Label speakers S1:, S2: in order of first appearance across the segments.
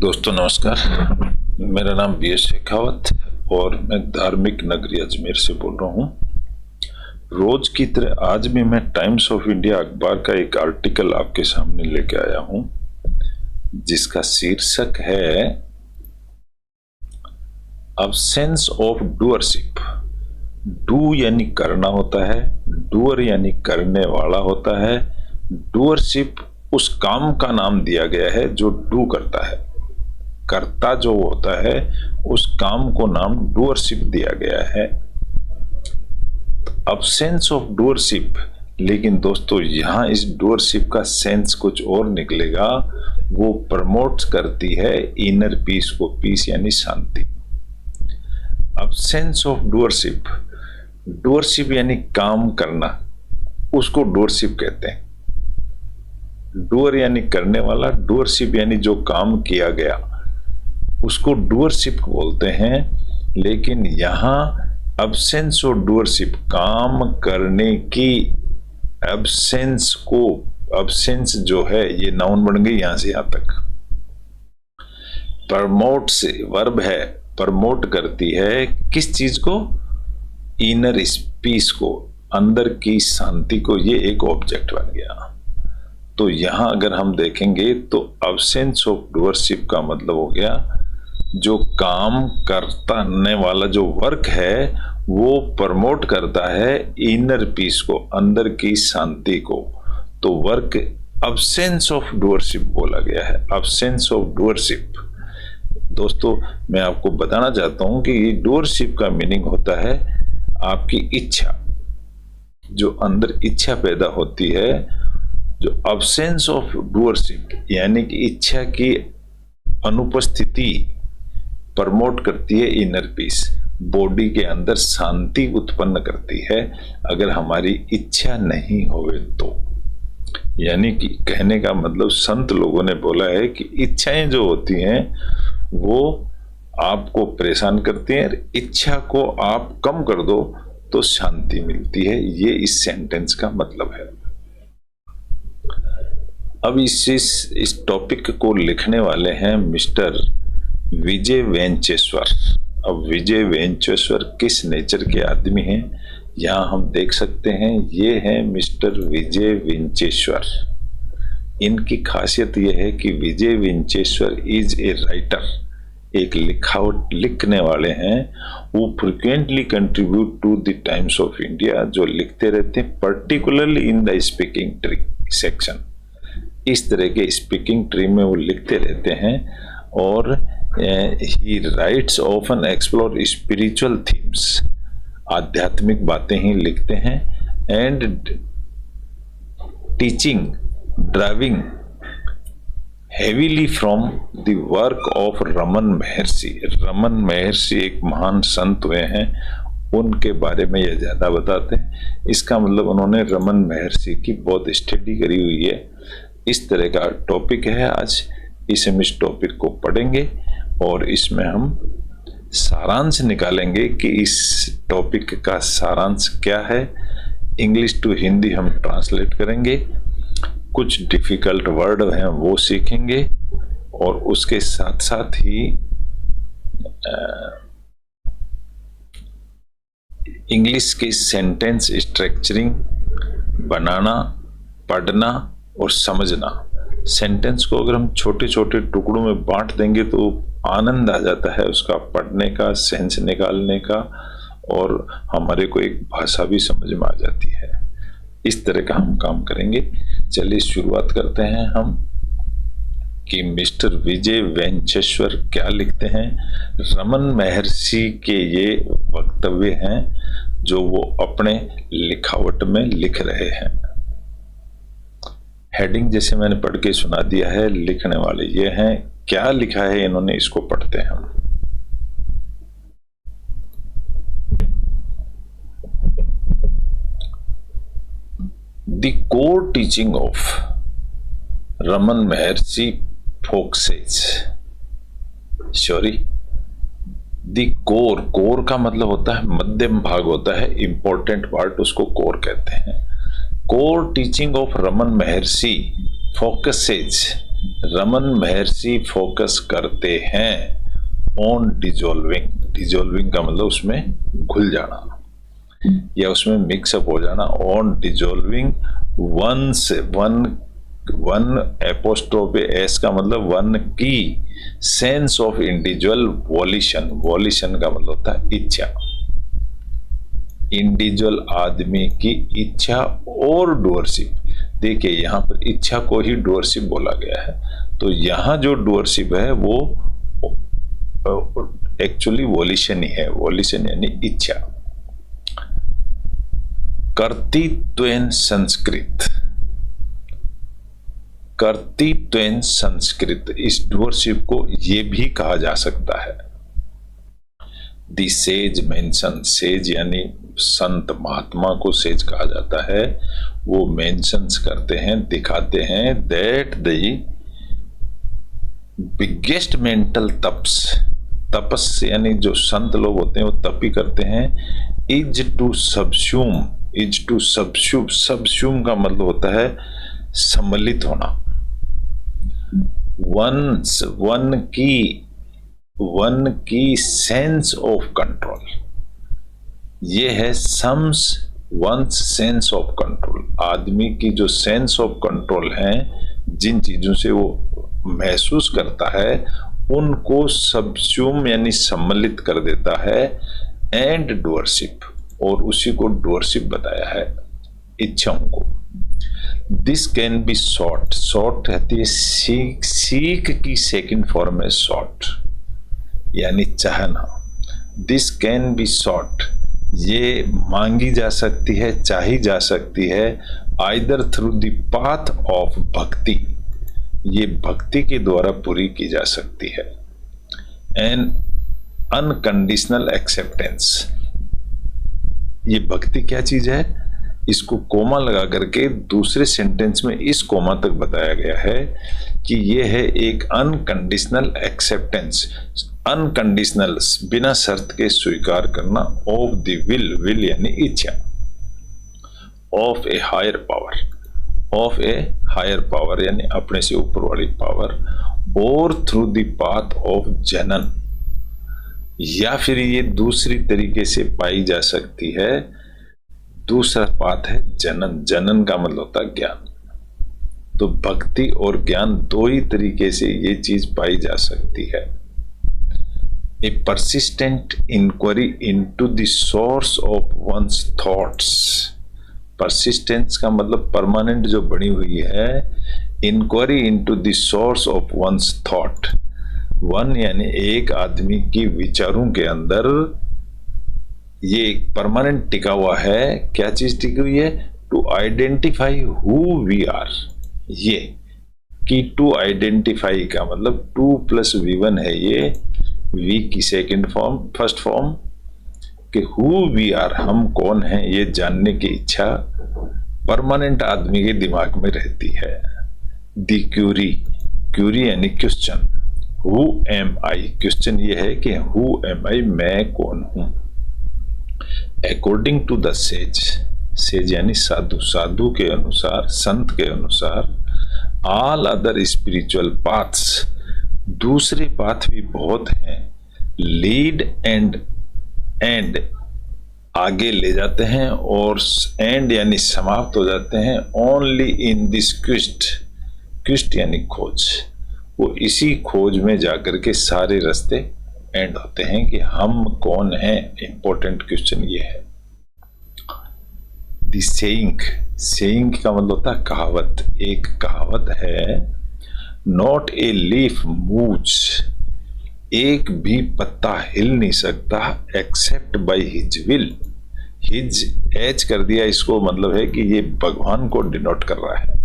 S1: दोस्तों नमस्कार, मेरा नाम बी.एस. शेखावत और मैं धार्मिक नगरी अजमेर से बोल रहा हूँ। रोज की तरह आज भी मैं टाइम्स ऑफ इंडिया अखबार का एक आर्टिकल आपके सामने लेके आया हूँ, जिसका शीर्षक है अब्सेंस ऑफ डूअरशिप। डू यानी करना होता है, डूअर यानी करने वाला होता है। डूअरशिप उस काम का नाम दिया गया है जो डू करता है। कर्ता जो होता है उस काम को नाम डूअरशिप दिया गया है। अब्सेंस ऑफ डूअरशिप, लेकिन दोस्तों यहां इस डूअरशिप का सेंस कुछ और निकलेगा। वो प्रमोट करती है इनर पीस को, पीस यानी शांति। अब्सेंस ऑफ डूअरशिप, डूअरशिप यानी काम करना, उसको डूअरशिप कहते हैं। डूअर यानी करने वाला, डूअरशिप यानी जो काम किया गया, उसको डूअरशिप बोलते हैं। लेकिन यहां अब्सेंस ऑफ डूअरशिप, काम करने की एब्सेंस को, अब्सेंस जो है ये नाउन बन गई यहां से यहां तक। प्रमोट से वर्ब है, प्रमोट करती है किस चीज को? इनर पीस को, अंदर की शांति को। ये एक ऑब्जेक्ट बन गया। तो यहां अगर हम देखेंगे तो अब्सेंस ऑफ डूअरशिप का मतलब हो गया जो काम करने वाला जो वर्क है वो प्रमोट करता है इनर पीस को, अंदर की शांति को। तो वर्क अब्सेंस ऑफ डूअरशिप बोला गया है, अब्सेंस ऑफ डूअरशिप। दोस्तों मैं आपको बताना चाहता हूं कि ये डूअरशिप का मीनिंग होता है आपकी इच्छा, जो अंदर इच्छा पैदा होती है। जो अब्सेंस ऑफ डूअरशिप यानी कि इच्छा की अनुपस्थिति प्रमोट करती है इनर पीस, बॉडी के अंदर शांति उत्पन्न करती है अगर हमारी इच्छा नहीं होवे तो। यानी कि कहने का मतलब संत लोगों ने बोला है कि इच्छाएं जो होती हैं वो आपको परेशान करती हैं, इच्छा को आप कम कर दो तो शांति मिलती है। ये इस सेंटेंस का मतलब है। अब इस टॉपिक को लिखने वाले हैं मिस्टर विजय वेंचेश्वर। अब विजय वेंचेश्वर किस नेचर के आदमी हैं यहाँ हम देख सकते हैं। ये हैं मिस्टर विजय वेंचेश्वर। इनकी खासियत यह है कि विजय वेंचेश्वर इज ए राइटर, एक लिखने वाले हैं। वो frequently contribute to the Times of India, जो लिखते रहते हैं particularly in the Speaking Tree section. इस तरह के स्पीकिंग ट्री में वो लिखते रहते हैं। और ही rights often explore spiritual themes, आध्यात्मिक बातें ही लिखते हैं। And teaching driving heavily from the work of Raman महर्षि। रमन महर्षि एक महान संत हुए हैं, उनके बारे में यह ज्यादा बताते हैं। इसका मतलब उन्होंने रमन महर्षि की बहुत स्टडी करी हुई है। इस तरह का टॉपिक है आज। हम इस टॉपिक को पढ़ेंगे और इसमें हम सारांश निकालेंगे कि इस टॉपिक का सारांश क्या है। इंग्लिश टू हिंदी हम ट्रांसलेट करेंगे, कुछ डिफिकल्ट वर्ड हैं वो सीखेंगे और उसके साथ साथ ही इंग्लिश की सेंटेंस स्ट्रक्चरिंग बनाना, पढ़ना और समझना। सेंटेंस को अगर हम छोटे छोटे टुकड़ों में बांट देंगे तो आनंद आ जाता है उसका पढ़ने का, सेंस निकालने का, और हमारे को एक भाषा भी समझ में आ जाती है। इस तरह का हम काम करेंगे। चलिए शुरुआत करते हैं हम कि मिस्टर विजय वेंचेश्वर क्या लिखते हैं। रमन महर्षि के ये वक्तव्य हैं जो वो अपने लिखावट में लिख रहे हैं। हेडिंग जैसे मैंने पढ़ के सुना दिया है, लिखने वाले ये हैं। क्या लिखा है इन्होंने, इसको पढ़ते हैं हम। The core teaching of Raman Maharshi focuses, sorry, the core, core का मतलब होता है मध्यम भाग होता है, इंपॉर्टेंट पार्ट, उसको कोर कहते हैं। Core teaching of Raman Maharshi focuses Raman Maharshi focus करते हैं ऑन डिजोल्विंग। डिजोल्विंग का मतलब उसमें घुल जाना या उसमें मिक्सअप हो जाना। On dissolving one apostrophe S का मतलब वन की सेंस ऑफ इंडिविजुअल वॉलिशन। वॉलिशन का मतलब होता है इच्छा, इंडिविजुअल आदमी की इच्छा और डूअरशिप। देखिए यहाँ पर इच्छा को ही डूअरशिप बोला गया है, तो यहाँ जो डूअरशिप है वो एक्चुअली वॉलिशन ही है। वॉलिशन यानी इच्छा। कर्तृत्वेन संस्कृत, कर्तृत्वेन संस्कृत, इस डूअरशिप को ये भी कहा जा सकता है। दी सेज मेंशन, सेज यानी संत महात्मा को सेज कहा जाता है। वो मेंशंस करते हैं, दिखाते हैं that the biggest mental tapas, तपस यानी जो संत लोग होते हैं वो तप ही करते हैं। Is to subsume, is to subsume, subsume का मतलब होता है सम्मिलित होना। वन की सेंस ऑफ कंट्रोल, ये है sums one's sense of control. आदमी की जो सेंस ऑफ कंट्रोल है, जिन चीजों से वो महसूस करता है उनको सबस्यूम यानी सम्मिलित कर देता है। एंड डूअरशिप, और उसी को डूअरशिप बताया है, इच्छाओं को। This can be sought, sought रहती है सीख, सीख की सेकंड फॉर्म है सॉट यानी चाहना। दिस कैन बी सॉट, ये मांगी जा सकती है, चाही जा सकती है। Either through the path of भक्ति, ये भक्ति के द्वारा पूरी की जा सकती है। एंड अनकंडीशनल एक्सेप्टेंस, ये भक्ति क्या चीज है, इसको कोमा लगा करके दूसरे सेंटेंस में इस कोमा तक बताया गया है कि ये है एक अनकंडीशनल एक्सेप्टेंस। अनकंडीशनल बिना शर्त के स्वीकार करना ऑफ द विल, विल यानी इच्छा, of a higher power, of a higher power यानी अपने से ऊपर वाली पावर, और थ्रू द पाथ ऑफ जनन, या फिर ये दूसरी तरीके से पाई जा सकती है। दूसरा पाथ है जनन, जनन का मतलब होता है ज्ञान। तो भक्ति और ज्ञान दो ही तरीके से ये चीज पाई जा सकती है। A persistent inquiry into the source of one's thoughts, persistence का मतलब परमानेंट जो बनी हुई है, inquiry into the source of one's thought. One यानी एक आदमी की विचारों के अंदर ये परमानेंट टिका हुआ है। क्या चीज टिकी हुई है, to identify who we are. ये कि टू आइडेंटिफाई का मतलब 2+V1 है, ये वी की सेकंड फॉर्म, फर्स्ट फॉर्म कि हु वी आर, हम कौन हैं, ये जानने की इच्छा परमानेंट आदमी के दिमाग में रहती है। दी क्यूरी, क्यूरी यानी question, who am I, question ये है कि हु एम आई, मैं कौन हूं। According to the sage, sage यानी साधु, साधु के अनुसार, संत के अनुसार, ऑल अदर स्पिरिचुअल पाथ्स, दूसरे पाथ भी बहुत हैं, लीड एंड आगे ले जाते हैं, और एंड यानी समाप्त हो जाते हैं ओनली इन दिस क्विस्ट, क्विस्ट यानी खोज। वो इसी खोज में जाकर के सारे रास्ते एंड होते हैं कि हम कौन हैं। इंपॉर्टेंट क्वेश्चन ये है। दी सेइंग, सेइंग का मतलब होता है कहावत। एक कहावत है, नॉट ए लीफ मूव्स, एक भी पत्ता हिल नहीं सकता except by his will. His H कर दिया, इसको मतलब है कि ये भगवान को डिनोट कर रहा है।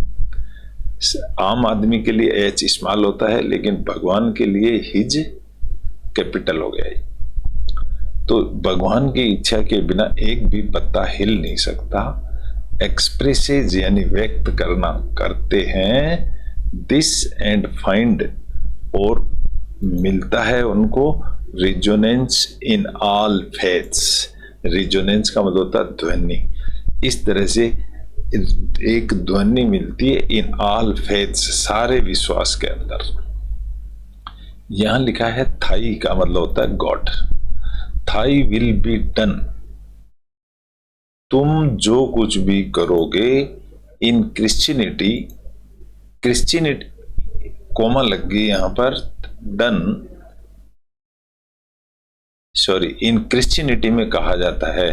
S1: आम आदमी के लिए एच स्मॉल होता है, लेकिन भगवान के लिए हिज कैपिटल हो गया है। तो भगवान की इच्छा के बिना एक भी पत्ता हिल नहीं सकता। एक्सप्रेसेज यानी व्यक्त करना, करते हैं दिस एंड फाइंड, और मिलता है उनको resonance in all faiths. Resonance का मतलब होता है ध्वनि। इस तरह से एक ध्वनि मिलती है इन ऑल फेथ्स, सारे विश्वास के अंदर। यहां लिखा है थाई का मतलब होता है God. Thy will be done, तुम जो कुछ भी करोगे इन क्रिश्चियनिटी, क्रिश्चियनिटी कोमा लग गई यहां पर, डन सॉरी इन क्रिश्चियनिटी में कहा जाता है।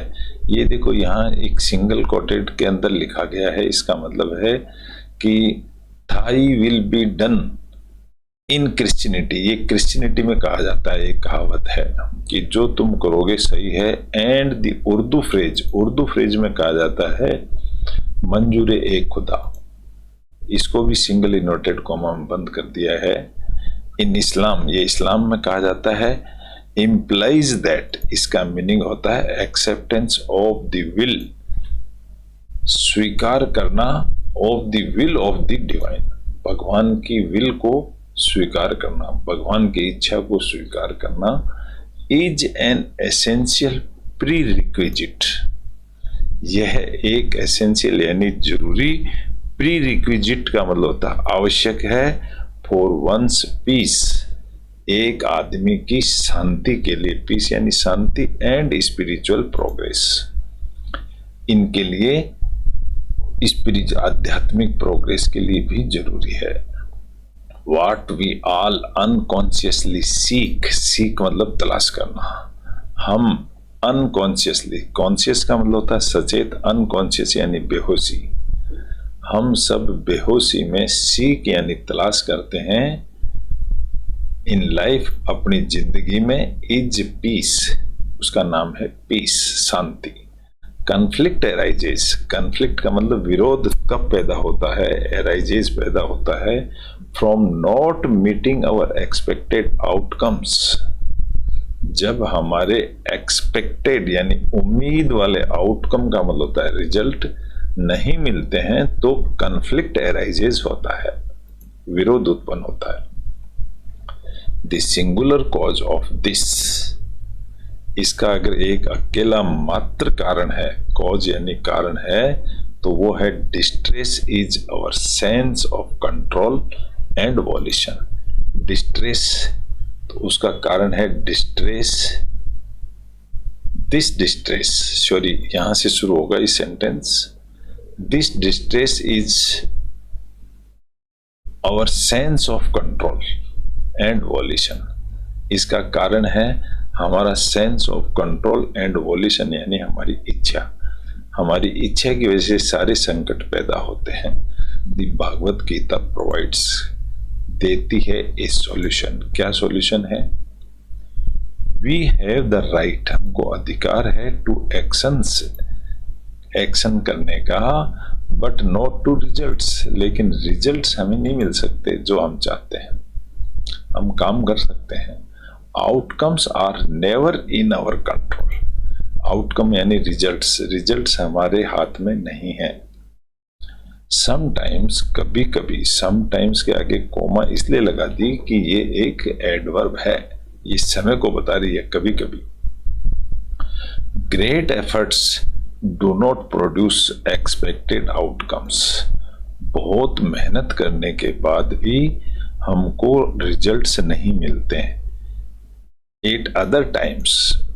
S1: ये देखो यहाँ एक सिंगल कोटेड के अंदर लिखा गया है, इसका मतलब है कि thy will be done in Christianity, ये क्रिश्चियनिटी में कहा जाता है। एक कहावत है कि जो तुम करोगे सही है। एंड द उर्दू फ्रेज में कहा जाता है मंजूरे एक खुदा, इसको भी सिंगल इन्वर्टेड कॉमा में बंद कर दिया है। इन इस्लाम, ये इस्लाम में कहा जाता है implies that, इसका मीनिंग होता है एक्सेप्टेंस ऑफ द विल, स्वीकार करना, of the will of the divine, भगवान की विल को स्वीकार करना, भगवान की इच्छा को स्वीकार करना। Is an essential pre requisite, यह एक एसेंशियल यानी जरूरी, प्री रिक्विजिट का मतलब होता है आवश्यक है, फॉर वंस पीस, एक आदमी की शांति के लिए, पीस यानी शांति, एंड स्पिरिचुअल प्रोग्रेस, इनके लिए आध्यात्मिक प्रोग्रेस के लिए भी जरूरी है। What we all unconsciously seek मतलब तलाश करना, हम अनकॉन्शियसली, कॉन्शियस का मतलब होता है सचेत, अनकॉन्शियस यानी बेहोशी, हम सब बेहोशी में सीख यानी तलाश करते हैं इन लाइफ, अपनी जिंदगी में, इज पीस, उसका नाम है पीस, शांति। कन्फ्लिक्ट एराइजेस, कन्फ्लिक्ट का मतलब विरोध कब पैदा होता है, एराइजेस पैदा होता है from not meeting our expected outcomes, जब हमारे एक्सपेक्टेड यानी उम्मीद वाले आउटकम का मतलब होता है रिजल्ट नहीं मिलते हैं, तो कन्फ्लिक्ट एराइजेस होता है, विरोध उत्पन्न होता है। The singular cause of this, इसका अगर एक अकेला मात्र कारण है, कॉज यानी कारण है, तो वो है distress is our sense of control and volition. Distress, तो उसका कारण है डिस्ट्रेस, दिस डिस्ट्रेस, सॉरी यहां से शुरू होगा इस sentence, this distress is our sense of control and volition, इसका कारण है हमारा sense of control and volition यानी हमारी इच्छा, हमारी इच्छा की वजह से सारे संकट पैदा होते हैं। द भागवत गीता प्रोवाइड्स, देती है ए सॉल्यूशन, क्या सॉल्यूशन है, वी हैव द राइट, हमको अधिकार है, टू एक्शंस, एक्शन करने का, बट नॉट टू रिजल्ट्स, लेकिन रिजल्ट्स हमें नहीं मिल सकते जो हम चाहते हैं, हम काम कर सकते हैं। Outcomes are never in our control, outcome यानी रिजल्ट्स, रिजल्ट्स हमारे हाथ में नहीं है। समटाइम्स, कभी कभी, समटाइम्स के आगे कोमा इसलिए लगा दी कि ये एक एडवर्ब है, ये समय को बता रही है, कभी कभी। Great efforts do not produce expected outcomes, बहुत मेहनत करने के बाद भी हमको रिजल्ट्स नहीं मिलते हैं। एट अदर टाइम्स,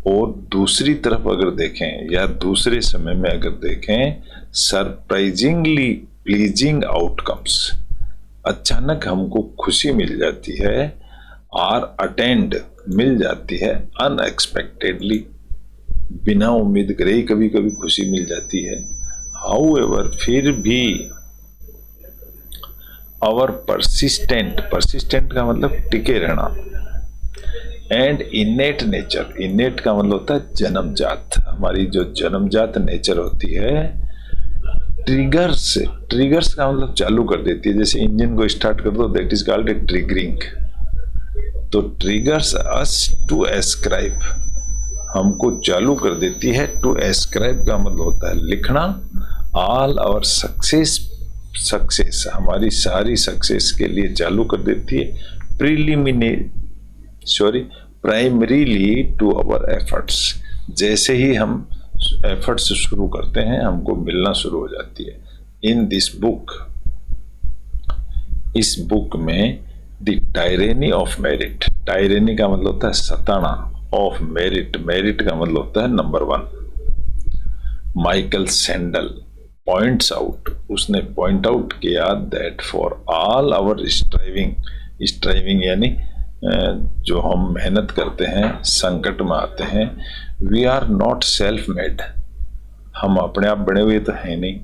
S1: और दूसरी तरफ अगर देखें या दूसरे समय में अगर देखें, सरप्राइजिंगली प्लीजिंग आउटकम्स, अचानक हमको खुशी मिल जाती है, आर अटेंड मिल जाती है, अनएक्सपेक्टेडली बिना उम्मीद करे ही कभी कभी खुशी मिल जाती है। हाउएवर, फिर भी, आवर परसिस्टेंट, परसिस्टेंट का मतलब टिके रहना, एंड इनेट नेचर, इनेट का मतलब होता है जन्मजात, हमारी जो जन्मजात नेचर होती है, ट्रिगर्स, ट्रिगर्स का मतलब चालू कर देती है, जैसे इंजन को स्टार्ट कर दो, that is called a triggering, तो ट्रिगर्स अस टू एस्क्राइब, हमको चालू कर देती है, टू एस्क्राइब का मतलब होता है लिखना, ऑल आवर सक्सेस, सक्सेस हमारी सारी सक्सेस के लिए चालू कर देती है, प्राइमरीली टू आवर एफर्ट्स, जैसे ही हम एफर्ट्स शुरू करते हैं हमको मिलना शुरू हो जाती है। इन दिस बुक, इस बुक में द टायरेनी ऑफ मेरिट, टायरेनी का मतलब होता है सताना, ऑफ मेरिट, मेरिट का मतलब होता है number 1, Michael Sandel points out, उसने पॉइंट आउट किया that for all our striving, striving यानी जो हम मेहनत करते हैं, संकट में आते हैं, we are not self made, हम अपने आप बने हुए तो हैं नहीं,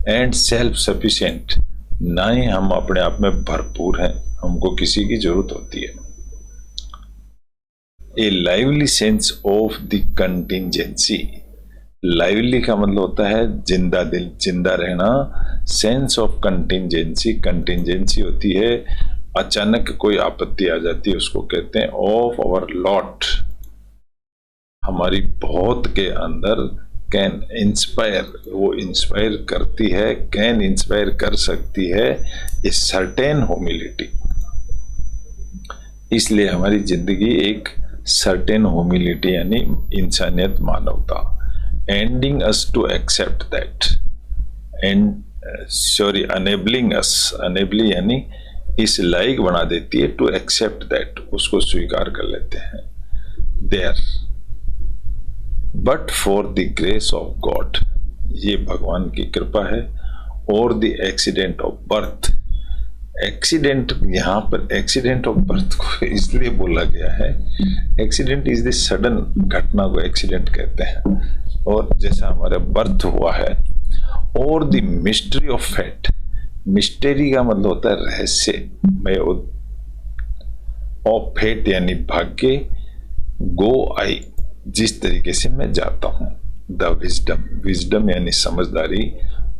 S1: एंड सेल्फ सफिशिएंट, ना ही हम अपने आप में भरपूर हैं, हमको किसी की जरूरत होती है। A lively sense of the contingency, lively का मतलब होता है जिंदा दिल, जिंदा रहना, सेंस ऑफ कंटिंजेंसी, कंटिंजेंसी होती है अचानक कोई आपत्ति आ जाती है, उसको कहते हैं ऑफ आवर लॉट, हमारी बहुत के अंदर, कैन इंस्पायर, वो इंस्पायर करती है, कैन इंस्पायर कर सकती है ए सर्टेन ह्यूमिलिटी, इसलिए हमारी जिंदगी एक सर्टेन ह्यूमिलिटी यानी इंसानियत, मानवता, ending us to accept that, and sorry enabling us, enable यानी इस लायक बना देती है, टू एक्सेप्ट दैट, उसको स्वीकार कर लेते हैं, there but for the grace of God, ये भगवान की कृपा है, और the accident of birth, accident, यहाँ पर एक्सीडेंट ऑफ बर्थ को इसलिए बोला गया है, एक्सीडेंट इज द सडन घटना को एक्सीडेंट कहते हैं, और जैसा हमारा बर्थ हुआ है, और द मिस्ट्री ऑफ फेट, मिस्टेरी का मतलब होता है रहस्य में, ऑफ फेट यानी भाग्य, गो आई, जिस तरीके से मैं जाता हूं, द विजडम, विजडम यानी समझदारी,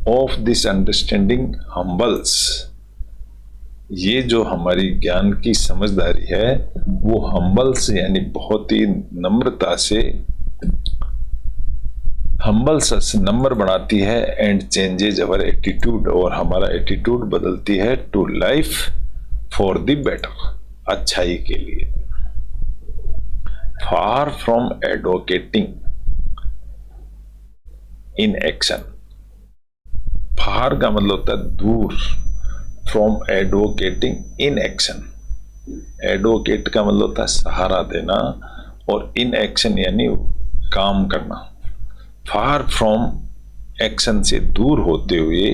S1: ऑफ दिस अंडरस्टैंडिंग हम्बल्स, ये जो हमारी ज्ञान की समझदारी है वो हम्बल्स यानी बहुत ही नम्रता से, हम्बल्स नंबर बनाती है, एंड चेंजेज अवर एटीट्यूड, और हमारा एटीट्यूड बदलती है, to life for the better, अच्छाई के लिए, far from advocating inaction, far का मतलब होता है दूर, from advocating inaction, advocate का मतलब होता है सहारा देना, और इन एक्शन यानी काम करना, फार फ्रॉम एक्शन से दूर होते हुए,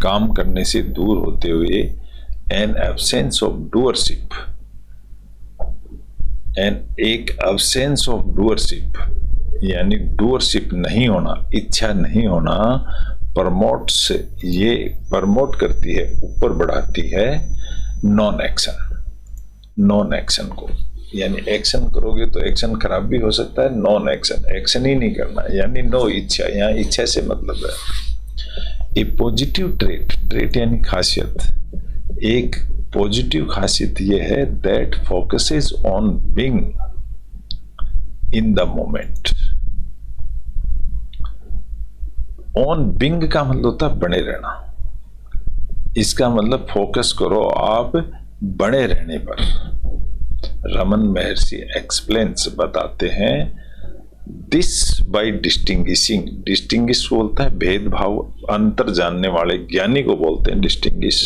S1: काम करने से दूर होते हुए, an absence of doership, an एक एब्सेंस ऑफ डूअरशिप यानी डूअरशिप नहीं होना, इच्छा नहीं होना, प्रमोट्स, ये प्रमोट करती है, ऊपर बढ़ाती है नॉन एक्शन, नॉन एक्शन को, यानी एक्शन करोगे तो एक्शन खराब भी हो सकता है, नॉन एक्शन, एक्शन ही नहीं करना यानी नो इच्छा, यहाँ इच्छा से मतलब है। ए पॉजिटिव ट्रेट, ट्रेट यानी खासियत, एक पॉजिटिव खासियत ये है that focuses on being in the moment, on being का मतलब होता है बने रहना, इसका मतलब फोकस करो आप बने रहने पर। रमन महर्षि एक्सप्लेन्स, बताते हैं, दिस बाय डिस्टिंगिशिंग, डिस्टिंगिश बोलता है भेदभाव, अंतर जानने वाले ज्ञानी को बोलते हैं डिस्टिंगिश,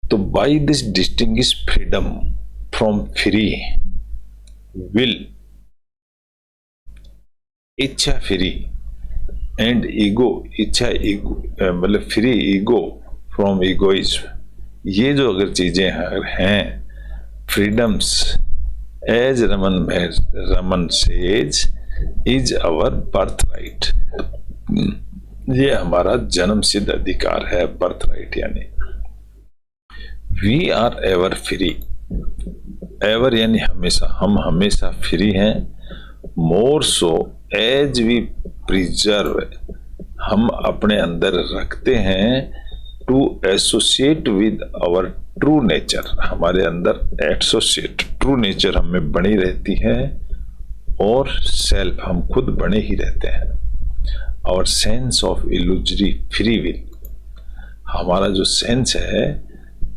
S1: तो by this distinguish freedom from free will, इच्छा फ्री, एंड ईगो, इच्छा ईगो मतलब फ्री ईगो फ्रॉम ईगोइज्म, ये जो अगर चीजें हैं freedoms, as Raman says is our birth right, ये हमारा जन्म सिद्ध अधिकार है, बर्थ राइट यानी, we are ever free, ever यानी हमेशा, हम हमेशा फ्री हैं, more so as we preserve, हम अपने अंदर रखते हैं, to associate with our true nature, हमारे अंदर एसोसिएट, ट्रू नेचर हमें बनी रहती है, और सेल्फ, हम खुद बने ही रहते हैं, और sense of illusory free will, हमारा जो सेंस है,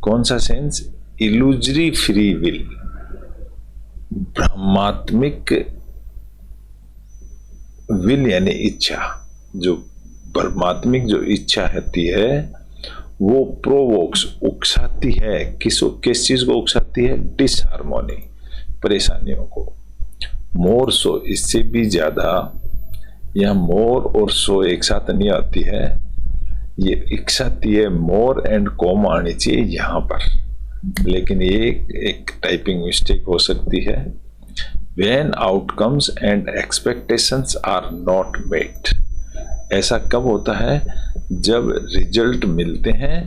S1: कौन सा सेंस, इल्यूजरी फ्री विल, भ्रमात्मक विल यानी इच्छा, जो परमात्मिक जो इच्छा होती है वो प्रोवोक्स, उकसाती है। किस चीज को उकसाती है? डिसहार्मोनी, परेशानियों को। मोर सो, इससे भी ज्यादा, यह मोर और सो एक साथ नहीं आती है, ये इकसाती है। मोर एंड कॉम आनी चाहिए यहाँ पर, लेकिन ये एक टाइपिंग मिस्टेक हो सकती है। When outcomes and expectations are not met, ऐसा कब होता है? जब रिजल्ट मिलते हैं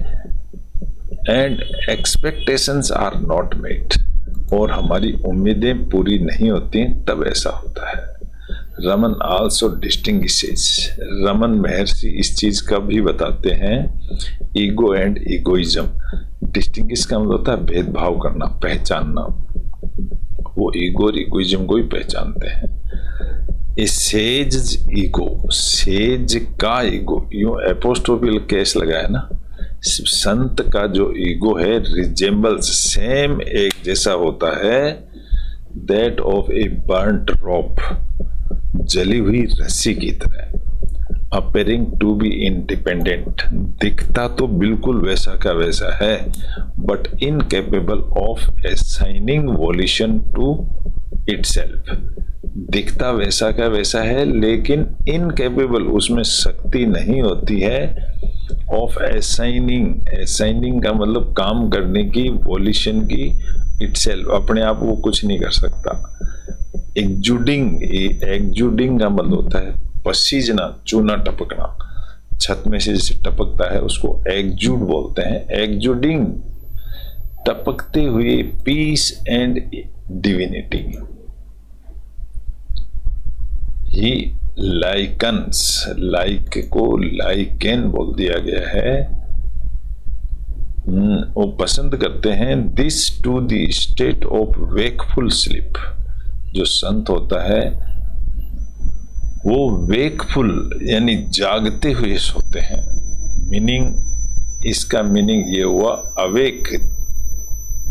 S1: and expectations are not met, और हमारी उम्मीदें पूरी नहीं होती, तब ऐसा होता है। रमन आल्सो डिस्टिंग्विशेस, रमन महर्षि इस चीज का भी बताते हैं, ईगो एंड ईगोइज्म। डिस्टिंग्विश का मतलब होता है भेदभाव करना, पहचानना। वो ईगो और ईगोइज्म को ही पहचानते हैं। ए सेज ईगो, सेज का ईगो, यूं एपोस्ट्रोफिल केस लगाया ना, संत का जो ईगो है रिजेंबल्स, सेम एक जैसा होता है, दैट ऑफ ए बर्न्ट रोप, जली हुई रस्सी की तरह। अपेयरिंग टू बी इंडिपेंडेंट, दिखता तो बिल्कुल वैसा का वैसा है, but incapable of assigning volition to itself. दिखता वैसा का वैसा है, लेकिन इनकेपेबल, उसमें शक्ति नहीं होती है, ऑफ असाइनिंग, असाइनिंग का मतलब काम करने की, वॉल्यूशन की, इटसेल्फ, अपने आप वो कुछ नहीं कर सकता। एक्जूडिंग, एक्जूडिंग का मतलब होता है पसीजना, चूना टपकना, छत में से जैसे टपकता है उसको एक्जूड बोलते हैं। एक्जूडिंग, टपकते हुए peace and divinity. He likens, like को लाइकेन बोल दिया गया है, वो पसंद करते हैं, this to the state of wakeful sleep. जो संत होता है वो वेकफुल यानी जागते हुए सोते हैं। मीनिंग, इसका मीनिंग ये हुआ, अवेक,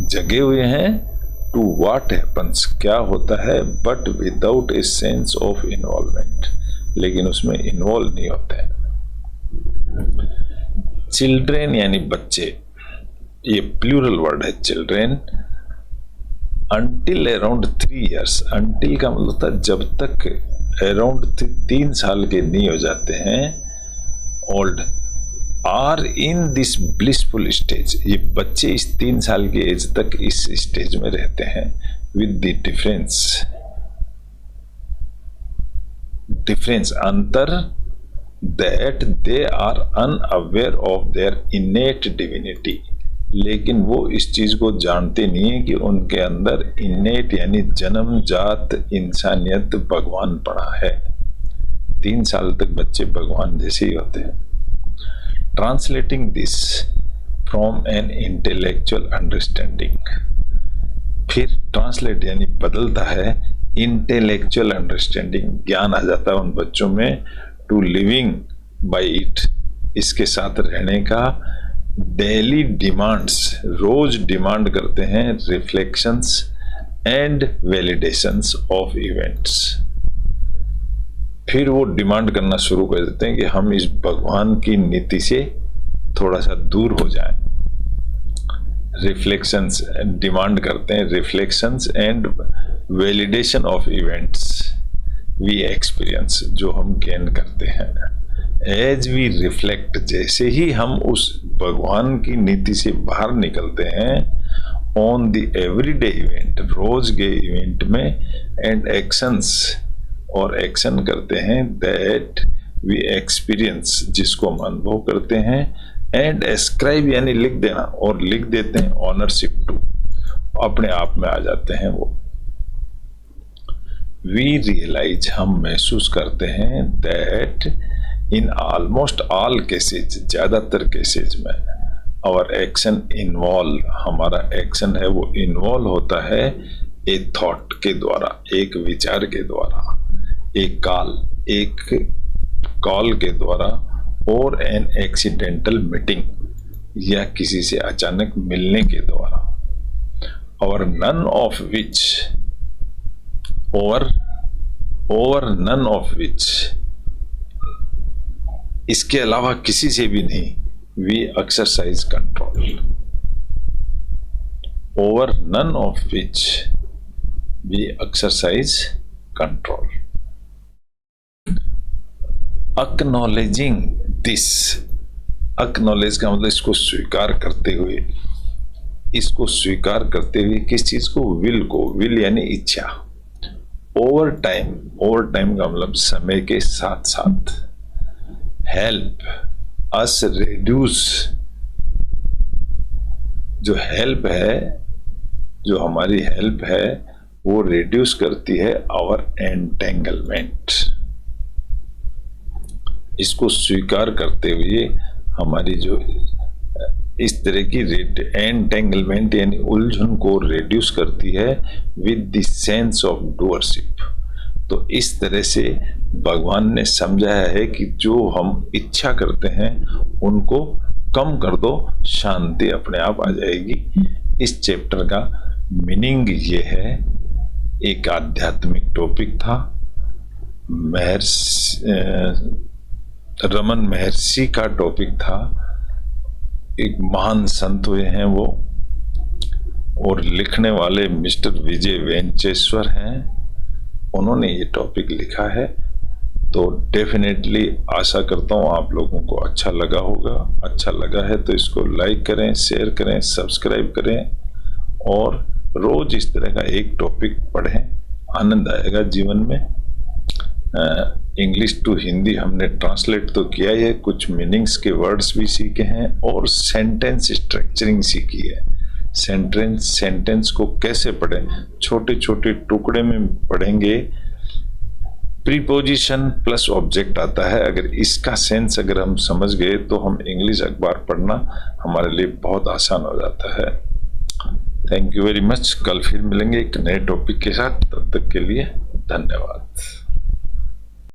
S1: जगे हुए हैं, टू व्हाट हैपन्स, क्या होता है, but without a sense of involvement, लेकिन उसमें इन्वॉल्व नहीं होते हैं। चिल्ड्रेन यानी बच्चे, ये प्लूरल वर्ड है children. Until around 3 years, until का मतलब होता है जब तक अराउंड 3 साल के नहीं हो जाते हैं, old, are in this blissful stage, ये बच्चे इस 3 साल की एज तक इस स्टेज में रहते हैं, विद द डिफरेंस, अंतर, that they are unaware of their innate divinity, लेकिन वो इस चीज को जानते नहीं है कि उनके अंदर इनेट यानी जन्मजात इंसानियत, भगवान पड़ा है। 3 साल तक बच्चे भगवान जैसे ही होते हैं। Translating this from an intellectual understanding, फिर ट्रांसलेट यानी बदलता है, इंटेलेक्चुअल अंडरस्टैंडिंग, ज्ञान आ जाता है उन बच्चों में, टू लिविंग बाय इट, इसके साथ रहने का। डेली डिमांड्स, रोज डिमांड करते हैं, reflections and validations of events. फिर वो डिमांड करना शुरू कर देते हैं कि हम इस भगवान की नीति से थोड़ा सा दूर हो जाएं। रिफ्लेक्शंस, डिमांड करते हैं, reflections and validation of events we experience, जो हम गेन करते हैं। एज वी रिफ्लेक्ट, जैसे ही हम उस भगवान की नीति से बाहर निकलते हैं, ऑन द एवरीडे इवेंट, रोज के इवेंट में, एंड एक्शंस, और एक्शन करते हैं, दैट वी एक्सपीरियंस, जिसको हम अनुभव करते हैं, एंड एस्क्राइब यानी लिख देना, और लिख देते हैं ऑनरशिप टू, अपने आप में आ जाते हैं वो। वी रियलाइज, हम महसूस करते हैं, that in almost all cases, ज्यादातर केसेज में, आवर एक्शन इन्वॉल्व, हमारा एक्शन है वो इन्वॉल्व होता है ए थॉट के द्वारा, एक विचार के द्वारा, एक कॉल के द्वारा, और एन एक्सीडेंटल मीटिंग, या किसी से अचानक मिलने के द्वारा, और none of which, over none of which इसके अलावा किसी से भी नहीं। We exercise control over none of which we exercise control. Acknowledging this, acknowledge का मतलब इसको स्वीकार करते हुए, इसको स्वीकार करते हुए किस चीज को, विल को, विल यानी इच्छा। ओवर टाइम, ओवर टाइम का मतलब समय के साथ साथ। हेल्प अस रिड्यूस, जो हेल्प है, जो हमारी हेल्प है वो रिड्यूस करती है आवर एंटेंगलमेंट। इसको स्वीकार करते हुए हमारी जो इस तरह की एंटेंगलमेंट यानी उलझन को रिड्यूस करती है with the sense of doership. तो इस तरह से भगवान ने समझाया है कि जो हम इच्छा करते हैं उनको कम कर दो, शांति अपने आप आ जाएगी। इस चैप्टर का मीनिंग ये है, एक आध्यात्मिक टॉपिक था। रमन महर्षि का टॉपिक था, एक महान संत हुए हैं वो, और लिखने वाले मिस्टर विजय वेंचेश्वर हैं, उन्होंने ये टॉपिक लिखा है। तो डेफिनेटली आशा करता हूँ आप लोगों को अच्छा लगा होगा। अच्छा लगा है तो इसको लाइक करें, शेयर करें, सब्सक्राइब करें, और रोज इस तरह का एक टॉपिक पढ़ें, आनंद आएगा जीवन में। इंग्लिश टू हिंदी हमने ट्रांसलेट तो किया है, कुछ मीनिंग्स के वर्ड्स भी सीखे हैं और सेंटेंस स्ट्रक्चरिंग सीखी है। सेंटेंस को कैसे पढ़ें, छोटे छोटे टुकड़े में पढ़ेंगे। प्रीपोजिशन प्लस ऑब्जेक्ट आता है, अगर इसका सेंस अगर हम समझ गए तो हम इंग्लिश अखबार पढ़ना हमारे लिए बहुत आसान हो जाता है। Thank you very much. कल फिर मिलेंगे एक नए टॉपिक के साथ, तब तक के लिए धन्यवाद।